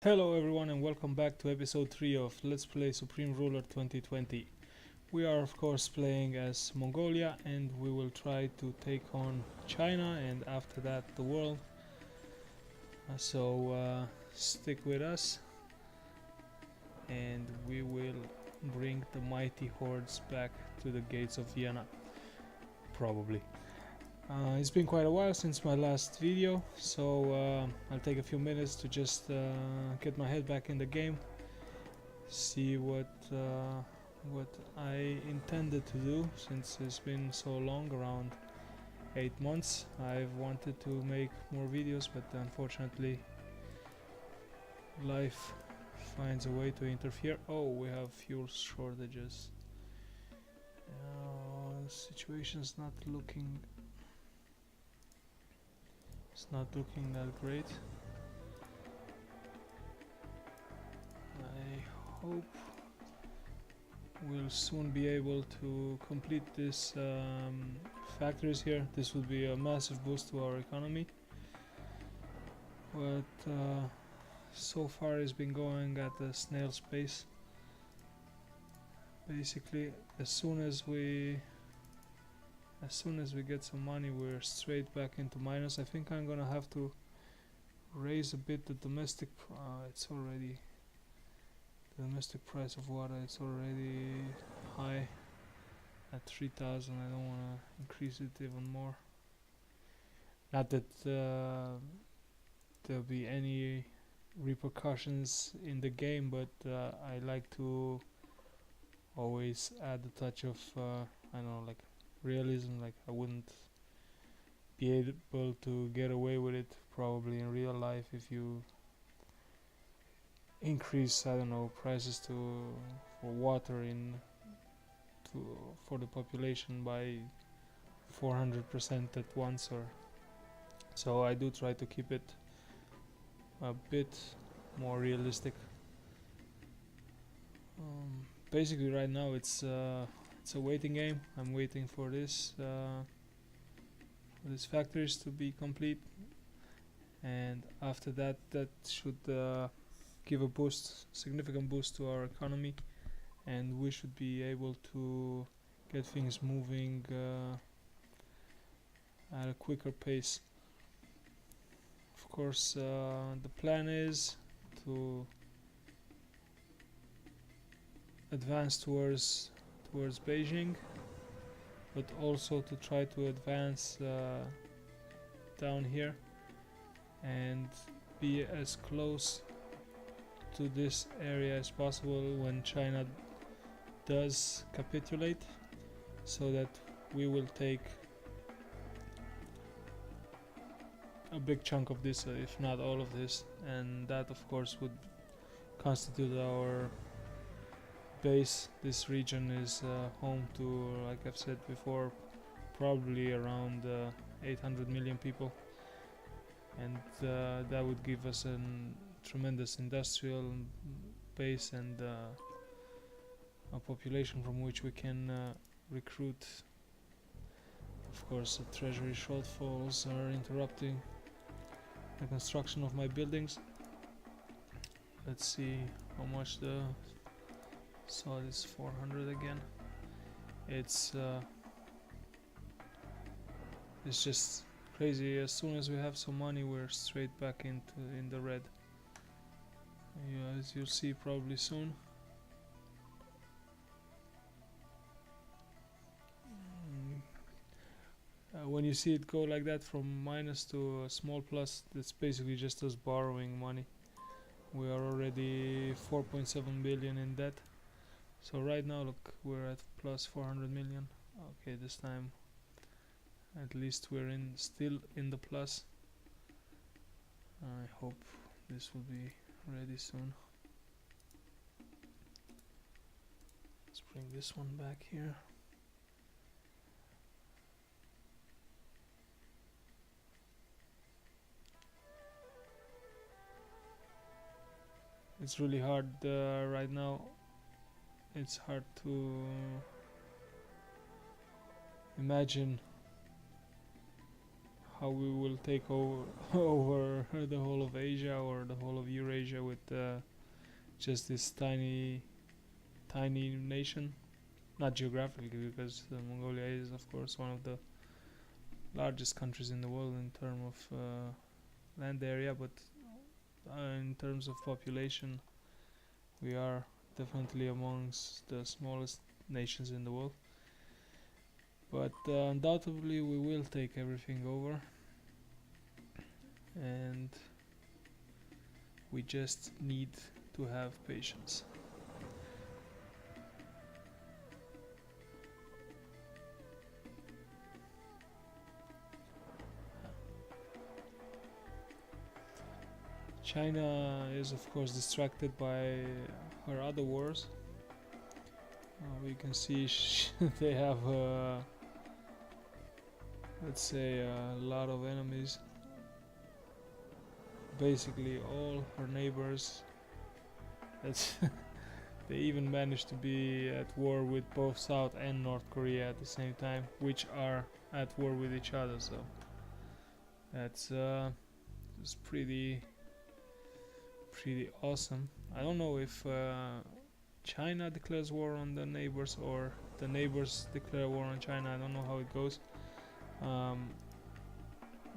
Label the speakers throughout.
Speaker 1: Hello everyone and welcome back to episode 3 of Let's Play Supreme Ruler 2020. We are of course playing as Mongolia and we will try to take on China and after that the world. So stick with us and we will bring the mighty hordes back to the gates of Vienna. Probably. It's been quite a while since my last video, so I'll take a few minutes to just get my head back in the game, see what I intended to do since it's been so long, around 8 months. I've wanted to make more videos, but unfortunately life finds a way to interfere. Oh, we have fuel shortages. Situation's not looking that great. I hope we'll soon be able to complete this factories here. This will be a massive boost to our economy. But so far it's been going at a snail's pace. Basically, as soon as we get some money, we're straight back into minus. I think I'm gonna have to raise a bit the domestic. The domestic price of water. It's already high at 3,000. I don't wanna increase it even more. Not that there'll be any repercussions in the game, but I like to always add a touch of I don't know, like realism. Like I wouldn't be able to get away with it probably in real life if you increase, I don't know, prices for water for the population by 400% at once, or so I do try to keep it a bit more realistic. Basically right now it's a waiting game. I'm waiting for these factories to be complete, and after that should give a significant boost to our economy, and we should be able to get things moving at a quicker pace. Of course, the plan is to advance towards Beijing, but also to try to advance down here and be as close to this area as possible when China does capitulate, so that we will take a big chunk of this, if not all of this, and that of course would constitute our base. This region is home to, like I've said before, probably around 800 million people, and that would give us a tremendous industrial base and a population from which we can recruit. Of course, the treasury shortfalls are interrupting the construction of my buildings. Let's see how much the sod is. 400 again. It's just crazy. As soon as we have some money, we're straight back in the red. Yeah, as you'll see probably soon. When you see it go like that from minus to a small plus, that's basically just us borrowing money. We are already 4.7 billion in debt. So right now, look, we're at plus 400 million. Okay, this time at least we're still in the plus. I hope this will be ready soon. Let's bring this one back here. It's really hard right now. It's hard to imagine how we will take over over the whole of Asia or the whole of Eurasia with just this tiny nation. Not geographically, because Mongolia is, of course, one of the largest countries in the world in terms of land area, but in terms of population, we are definitely amongst the smallest nations in the world. But undoubtedly, we will take everything over, and we just need to have patience. China is, of course, distracted by her other wars. We can see they have, let's say, a lot of enemies. Basically, all her neighbors. That's they even managed to be at war with both South and North Korea at the same time, which are at war with each other. So that's pretty awesome. I don't know if China declares war on the neighbors or the neighbors declare war on China. I don't know how it goes.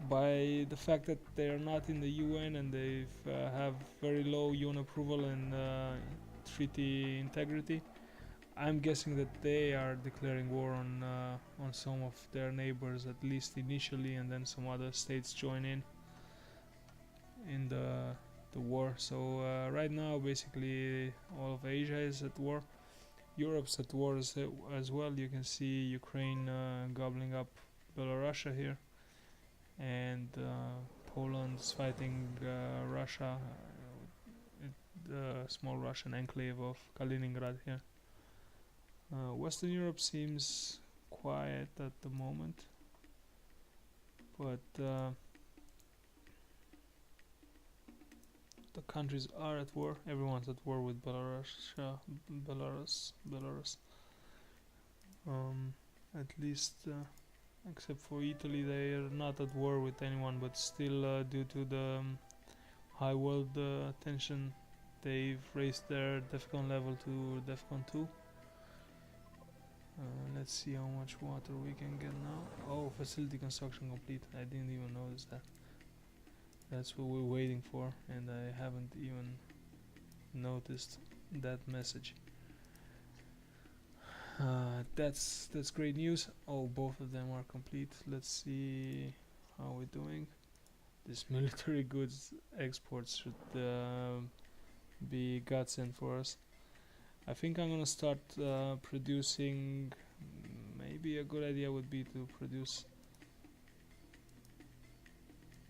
Speaker 1: By the fact that they are not in the UN and they have very low UN approval and treaty integrity, I'm guessing that they are declaring war on some of their neighbors, at least initially, and then some other states join in the war. So right now, basically, all of Asia is at war. Europe's at war as well. You can see Ukraine gobbling up Belarus here, and Poland is fighting Russia, the small Russian enclave of Kaliningrad here. Western Europe seems quiet at the moment, but the countries are at war. Everyone's at war with Belarus. At least, except for Italy, they are not at war with anyone. But still, due to the high world tension, they've raised their DEFCON level to DEFCON 2. Let's see how much water we can get now. Oh, facility construction complete. I didn't even notice that. That's what we're waiting for, and I haven't even noticed that message. That's great news. Oh, both of them are complete. Let's see how we're doing. This military goods exports should be godsend for us. I think I'm gonna start producing. Maybe a good idea would be to produce.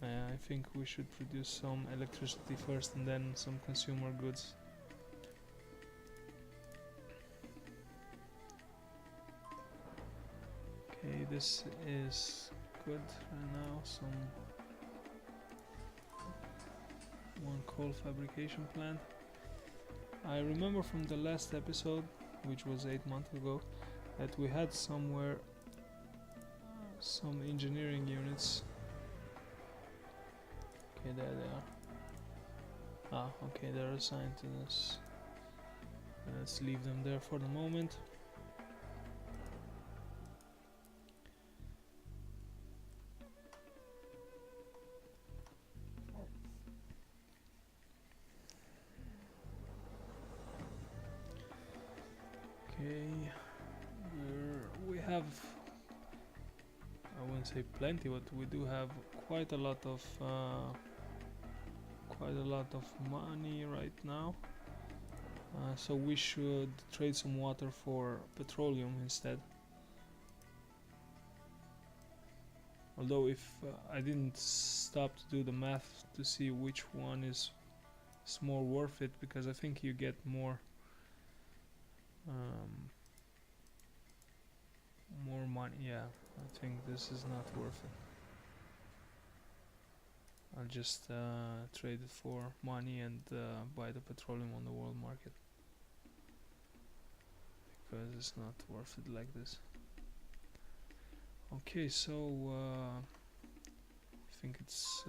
Speaker 1: I think we should produce some electricity first and then some consumer goods. Okay, this is good right now. One coal fabrication plant. I remember from the last episode, which was 8 months ago, that we had somewhere some engineering units. Okay, there they are. Okay, they're assigned to this. Let's leave them there for the moment. Okay, we have, I wouldn't say plenty, but we do have quite a lot of money right now. So we should trade some water for petroleum instead. Although if I didn't stop to do the math to see which one is more worth it, because I think you get more money. Yeah, I think this is not worth it. I'll just trade it for money and buy the petroleum on the world market, because it's not worth it like this. Okay, so think it's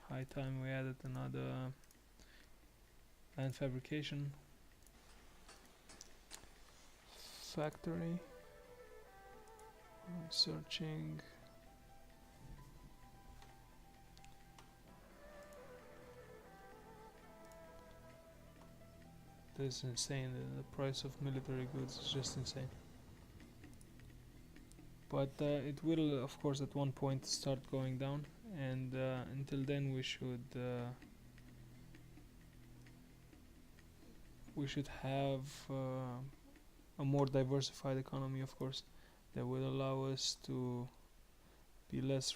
Speaker 1: high time we added another land fabrication factory. I'm searching. This is insane. The price of military goods is just insane. But it will, of course, at one point start going down, and until then we should have a more diversified economy, of course, that will allow us to be less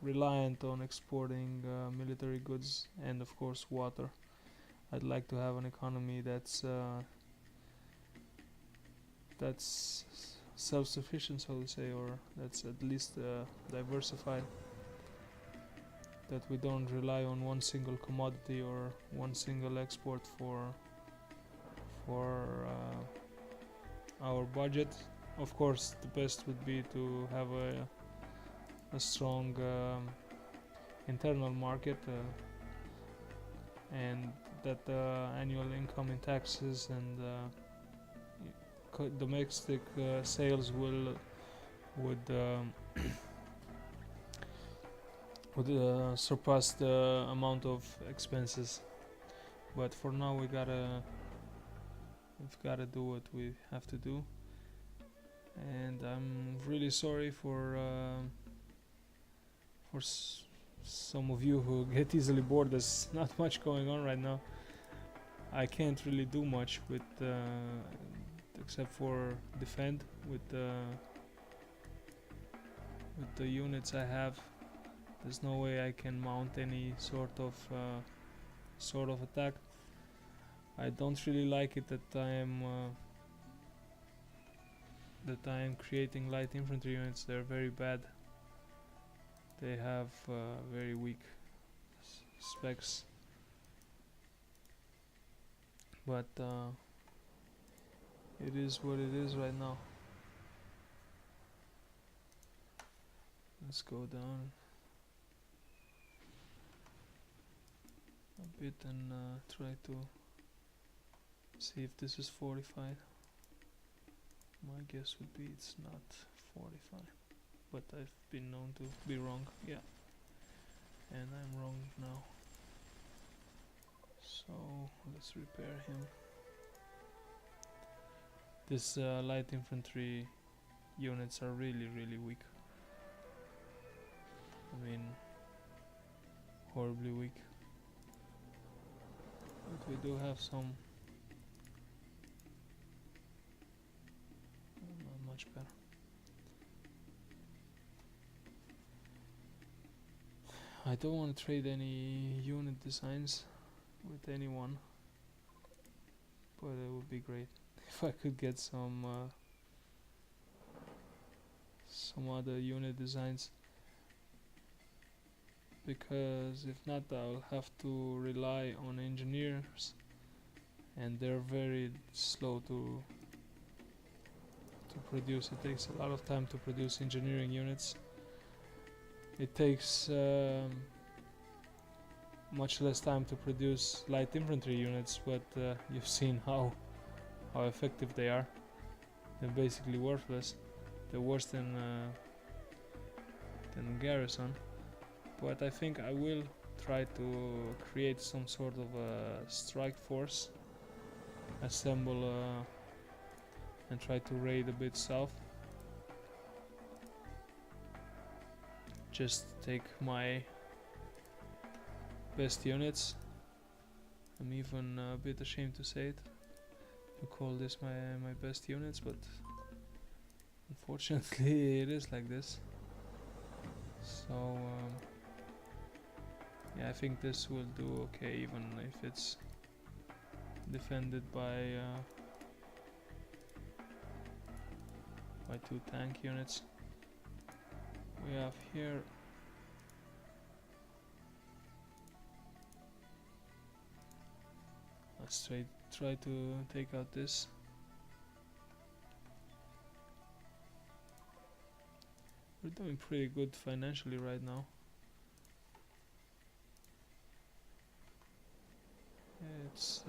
Speaker 1: reliant on exporting military goods and, of course, water. I'd like to have an economy that's self-sufficient, so to say, or that's at least diversified, that we don't rely on one single commodity or one single export for our budget. Of course, the best would be to have a strong internal market, and that annual income in taxes and domestic sales would surpass the amount of expenses. But for now, we've gotta do what we have to do. And I'm really sorry for some of you who get easily bored. There's not much going on right now. I can't really do much with except for defend with the units I have. There's no way I can mount any sort of attack. I don't really like it that I am creating light infantry units. They're very bad. They have very weak specs, but it is what it is right now. Let's go down a bit and try to see if this is fortified. My guess would be it's not fortified, but I've been known to be wrong. Yeah, and I'm wrong now. So let's repair him. This light infantry units are really weak. I mean, horribly weak. But we do have some. Not much better. I don't want to trade any unit designs with anyone, but it would be great if I could get some other unit designs, because if not, I'll have to rely on engineers, and they're very slow to produce. It takes a lot of time to produce engineering units. It takes much less time to produce light infantry units, but you've seen how effective they are. They're basically worthless. They're worse than garrison. But I think I will try to create some sort of a strike force, assemble and try to raid a bit south. Just take my best units. I'm even a bit ashamed to say it, to call this my best units, but unfortunately it is like this. So yeah, I think this will do okay, even if it's defended by 2 tank units. We have here let's try to take out this. We're doing pretty good financially right now. it's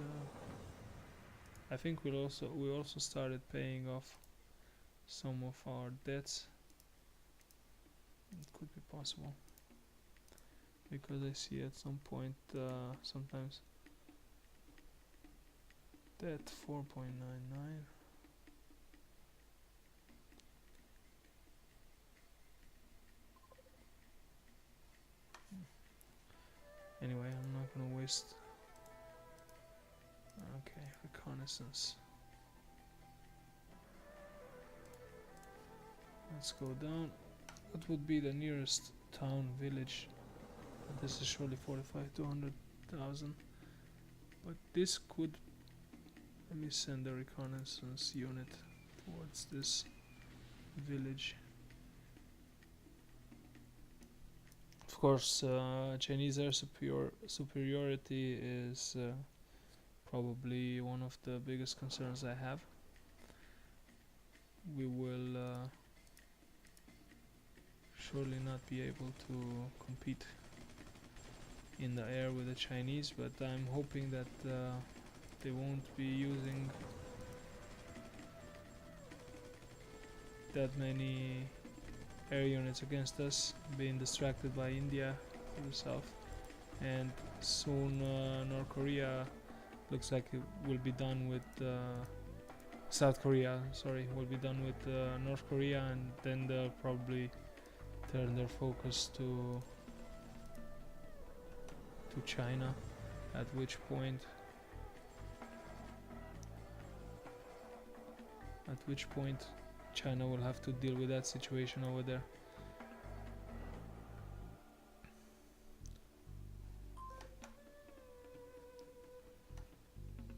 Speaker 1: I think we also started paying off some of our debts. It could be possible because I see at some point sometimes debt 4.99. Anyway, I'm not gonna waste. Okay, reconnaissance. Let's go down. What would be the nearest town, village? This is surely 45 to 100,000. But this could. Let me send a reconnaissance unit towards this village. Of course, Chinese air superiority is probably one of the biggest concerns I have. We will surely not be able to compete in the air with the Chinese, but I'm hoping that they won't be using that many air units against us, being distracted by India to the south, and soon North Korea looks like it will be done with South Korea, sorry, will be done with North Korea, and then they'll probably turn their focus to China, at which point China will have to deal with that situation over there.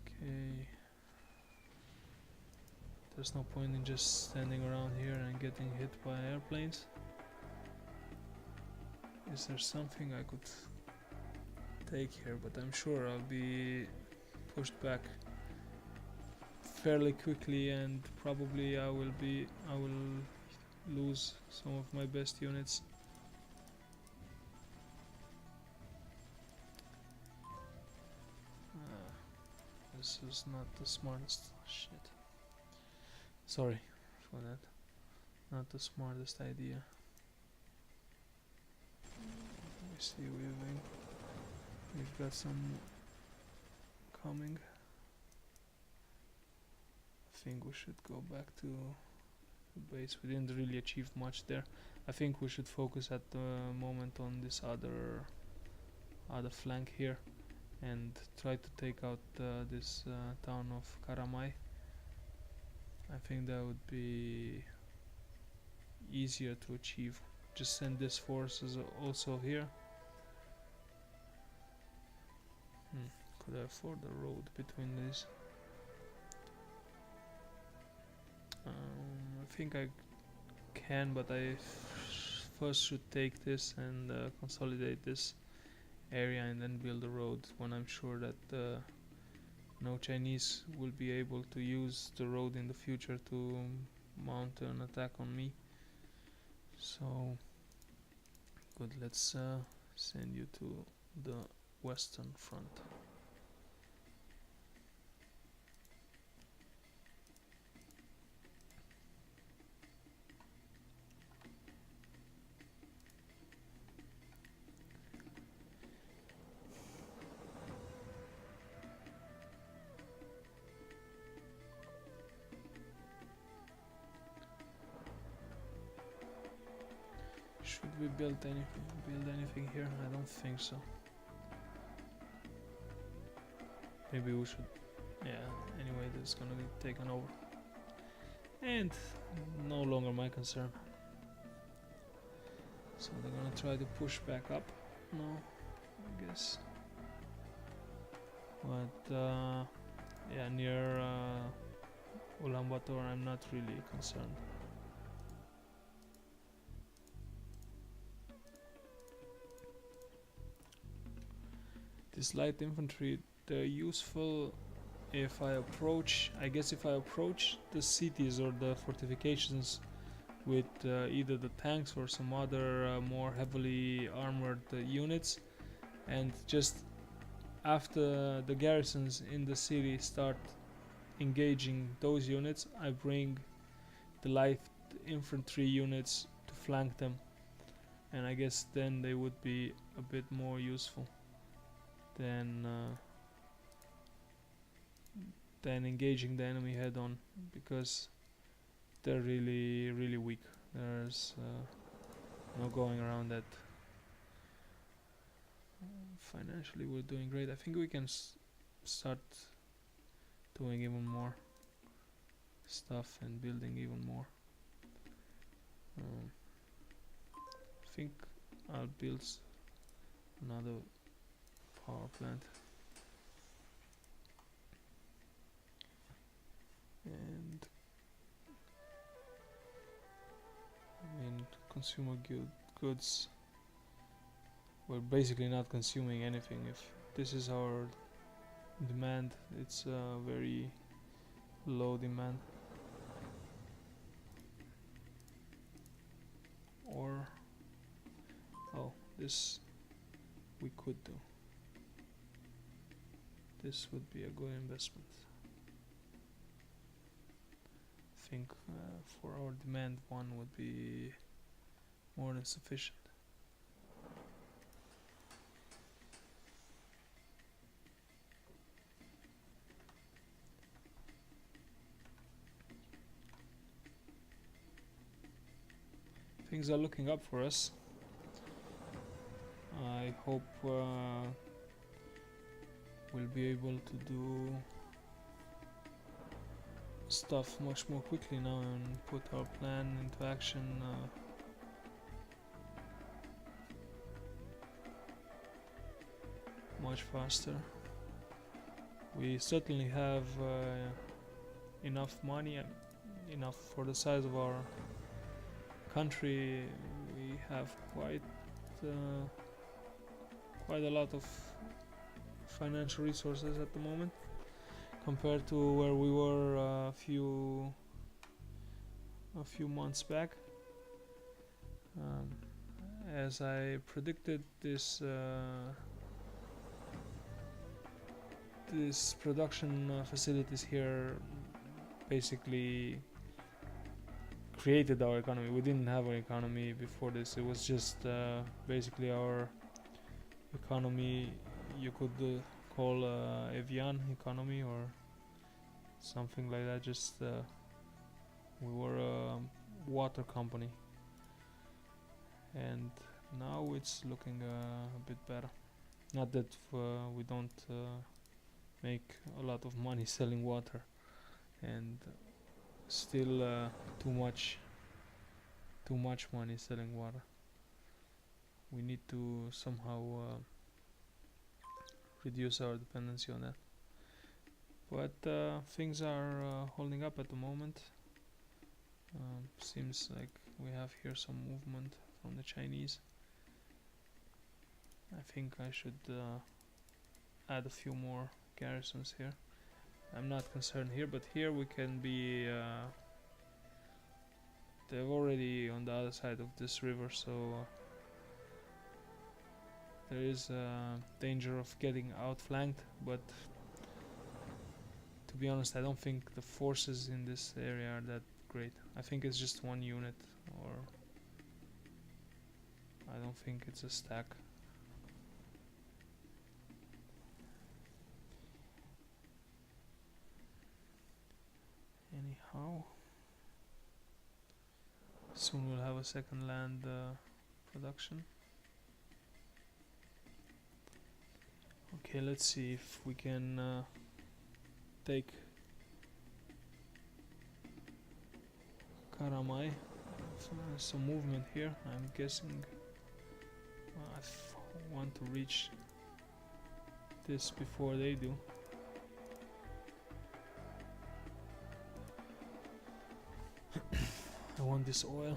Speaker 1: Okay, there's no point in just standing around here and getting hit by airplanes. Is there something I could take here? But I'm sure I'll be pushed back fairly quickly, and probably I will lose some of my best units. This is not the smartest shit. Sorry for that. Not the smartest idea. Let me see, we've got some coming. I think we should go back to the base. We didn't really achieve much there. I think we should focus at the moment on this other flank here and try to take out this town of Karamai. I think that would be easier to achieve. Just send this forces also here. Could I afford a road between these? I think I can, but I first should take this and consolidate this area and then build a road when I'm sure that no Chinese will be able to use the road in the future to mount an attack on me. So good, let's send you to the western front. Should we build anything here? I don't think so. Maybe we should. Yeah, anyway, this is gonna be taken over. And no longer my concern. So they're gonna try to push back up now, I guess. But yeah, near Ulaanbaatar I'm not really concerned. This light infantry, they're useful if I approach, the cities or the fortifications with either the tanks or some other more heavily armored units, and just after the garrisons in the city start engaging those units, I bring the light infantry units to flank them, and I guess then they would be a bit more useful than engaging the enemy head on, because they're really weak. There's no going around that. Financially we're doing great. I think we can start doing even more stuff and building even more. I think I'll build another power plant, and I mean consumer goods, we're basically not consuming anything. If this is our demand, it's a very low demand. Or this we could do. This would be a good investment. I think for our demand, one would be more than sufficient. Things are looking up for us. I hope we'll be able to do stuff much more quickly now and put our plan into action much faster. We certainly have enough money, enough for the size of our country. We have quite a lot of financial resources at the moment, compared to where we were a few months back. As I predicted, this production facilities here basically created our economy. We didn't have an economy before this. It was just basically our economy. You could call avian economy or something like that. Just we were a water company, and now it's looking a bit better. Not that we don't make a lot of money selling water, and still too much money selling water. We need to somehow reduce our dependency on that. But things are holding up at the moment. Seems like we have here some movement from the Chinese. I think I should add a few more garrisons here. I'm not concerned here, but here we can be they're already on the other side of this river, so there is danger of getting outflanked, but to be honest, I don't think the forces in this area are that great. I think it's just one unit, or I don't think it's a stack. Anyhow, soon we'll have a second land production. Okay, let's see if we can take Karamai. Some movement here. I'm guessing I want to reach this before they do. I want this oil.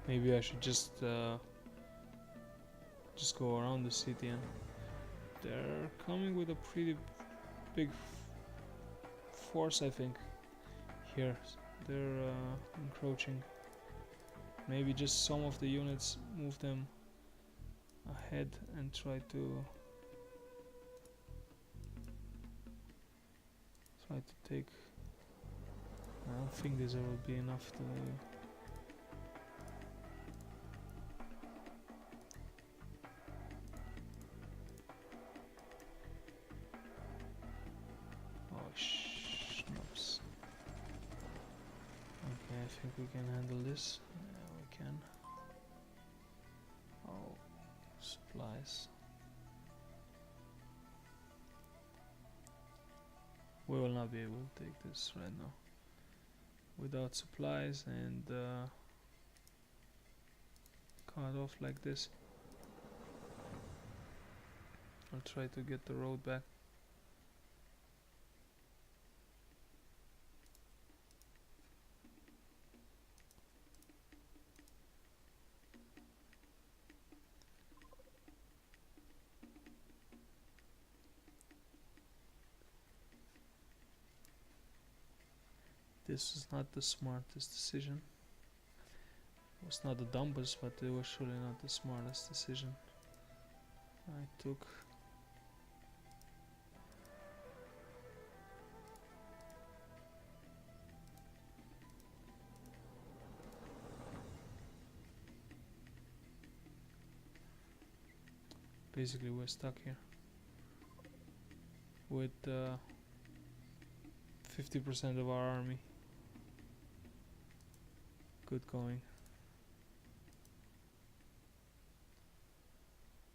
Speaker 1: Maybe I should just go around the city, and they're coming with a pretty big force, I think. Here, they're encroaching. maybe just some of the units, move them ahead and try to take. I don't think this will be enough to. Oh schnapps. Okay, I think we can handle this. Yeah, we can. Oh, supplies. We will not be able to take this right now. Without supplies and cut off like this. I'll try to get the road back. This is not the smartest decision. It was not the dumbest, but it was surely not the smartest decision I took. Basically, we're stuck here with 50% of our army. Good going.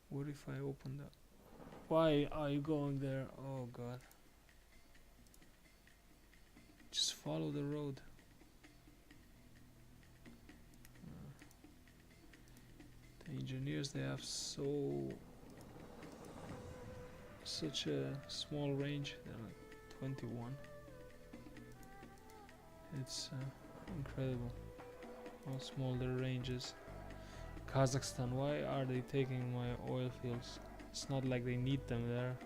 Speaker 1: What if I open that? Why are you going there? Oh god. Just follow the road. The engineers, they have such a small range. They're like 21. It's incredible how small their range is. Kazakhstan, why are they taking my oil fields? It's not like they need them there.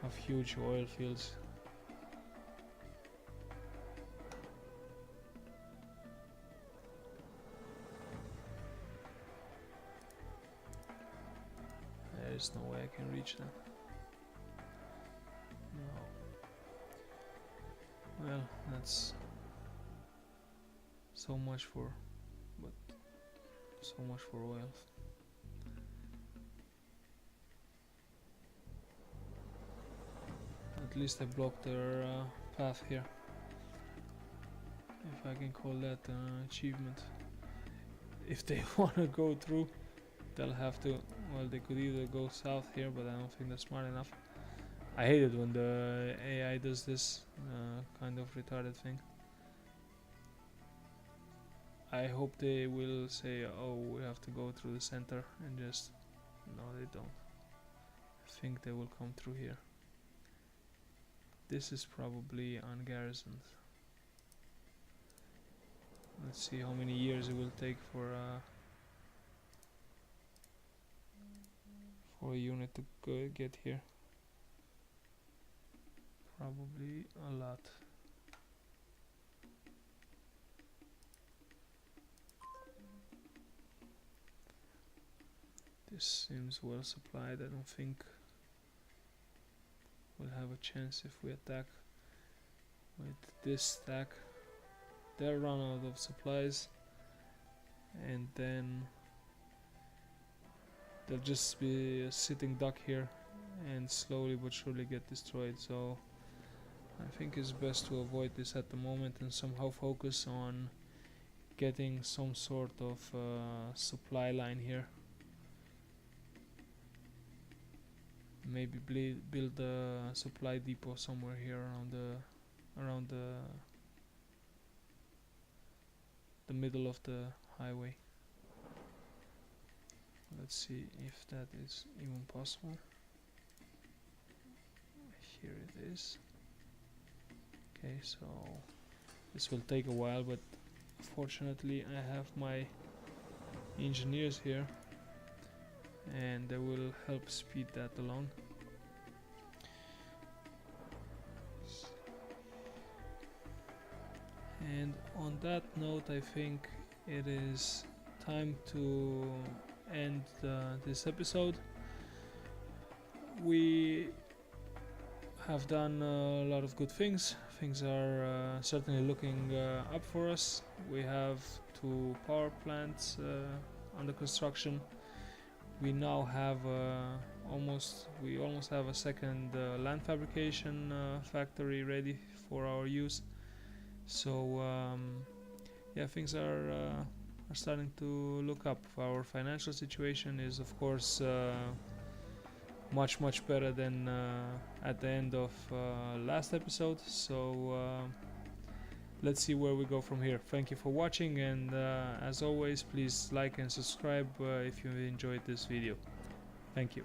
Speaker 1: Have huge oil fields. There is no way I can reach them. No. Well, that's so much for oil. At least I blocked their path here, if I can call that an achievement. If they wanna go through, they'll have to, well, they could either go south here, but I don't think that's smart enough. I hate it when the AI does this kind of retarded thing. I hope they will say, oh, we have to go through the center, and just, no, they don't. I think they will come through here. This is probably ungarrisoned. Let's see how many years it will take for a unit to get here. Probably a lot. This seems well supplied. I don't think we'll have a chance if we attack with this stack. They'll run out of supplies, and then they'll just be a sitting duck here and slowly but surely get destroyed. So I think it's best to avoid this at the moment and somehow focus on getting some sort of supply line here. Maybe build a supply depot somewhere here around the middle of the highway. Let's see if that is even possible. Here it is. Okay, so this will take a while, but fortunately I have my engineers here, and they will help speed that along. And on that note, I think it is time to end this episode. We have done a lot of good things. Things are certainly looking up for us. We have 2 power plants under construction. We now have almost have a second land fabrication factory ready for our use. So yeah, things are starting to look up. Our financial situation is, of course, much better than at the end of last episode. So let's see where we go from here. Thank you for watching, and as always, please like and subscribe if you enjoyed this video. Thank you.